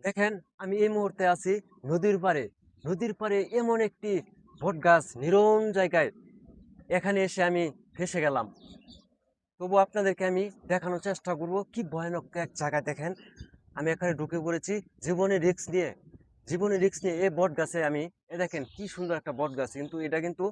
দেখেন আমি এই মুহূর্তে আছি নদীর পাড়ে। নদীর পাড়ে এমন একটি বটগাছ নিরন জায়গায়, এখানে এসে আমি ফেঁসে গেলাম। তবু আপনাদেরকে আমি দেখানোর চেষ্টা করব কি ভয়ানক এক জায়গায়। দেখেন আমি এখানে ঢুকে পড়েছি জীবনে রিস্ক নিয়ে এই বট গাছে আমি, এ দেখেন কি সুন্দর একটা বট গাছ, কিন্তু এটা কিন্তু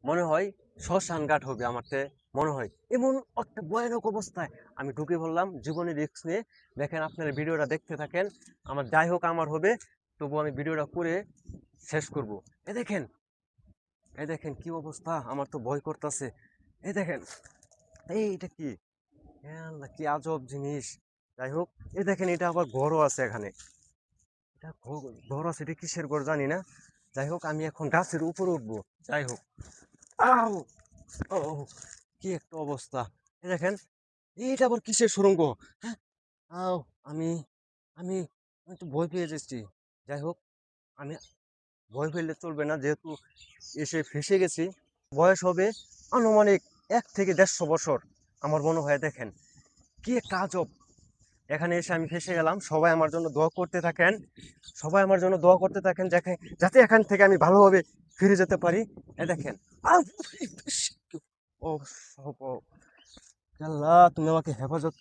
মনে হয় শ্মশান ঘাট হবে আমারতে মনে হয়। এমন একটা ভয়ানক অবস্থায় আমি ঢুকে পড়লাম জীবনে রিস্ক নিয়ে। দেখেন আপনারা ভিডিওটা দেখতে থাকেন, আমার যাই হোক আমার হবে, তবু আমি ভিডিওটা করে শেষ করব। এ দেখেন, এ দেখেন কি অবস্থা, আমার তো ভয় করতেছে। এই দেখেন, এটা কি, এ আল্লাহ কি আজব জিনিস। যাই হোক, এ দেখেন এটা আবার ঘরও আছে এখানে। এটা ঘর আছে, এটা কিসের ঘর জানি না। যাই হোক আমি এখন গাছের উপরে উঠবো। যাই হোক, আউ, ও কি একটা অবস্থা। এই দেখেন, এটা আবার কিসের সুড়ঙ্গ। হ্যাঁ, আও, আমি আমি আমি তো ভয় পেয়ে যাচ্ছি। যাই হোক, আমি ভয় পেলে চলবে না, যেহেতু এসে ফেঁসে গেছি। বয়স হবে আনুমানিক 1 থেকে 150 বছর আমার মনে হয়। দেখেন কি একটা আজব, এখানে এসে আমি ফেঁসে গেলাম। সবাই আমার জন্য দোয়া করতে থাকেন, সবাই আমার জন্য দোয়া করতে থাকেন, যাতে এখান থেকে আমি ভালোভাবে ফিরে যেতে পারি। এ দেখেন, আউ, ও ও, আল্লাহ তুমি আমাকে হেফাজত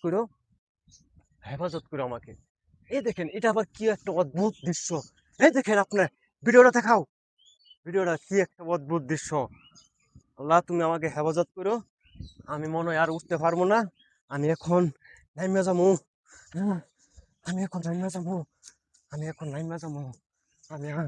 করো আমাকে। এই দেখেন এটা আবার কি একটা অদ্ভুত দৃশ্য। এই দেখেন আপনার, ভিডিওটা দেখাও, ভিডিওটা কি একটা অদ্ভুত দৃশ্য। আল্লাহ তুমি আমাকে হেফাজত করো, আমি মনে হয় আর উঠতে পারবো না। আমি এখন নাইমা যাবো। হ্যাঁ, আমি এখন নাইমা যাবো, আমি এখন নাইমা যাবো, আমি আর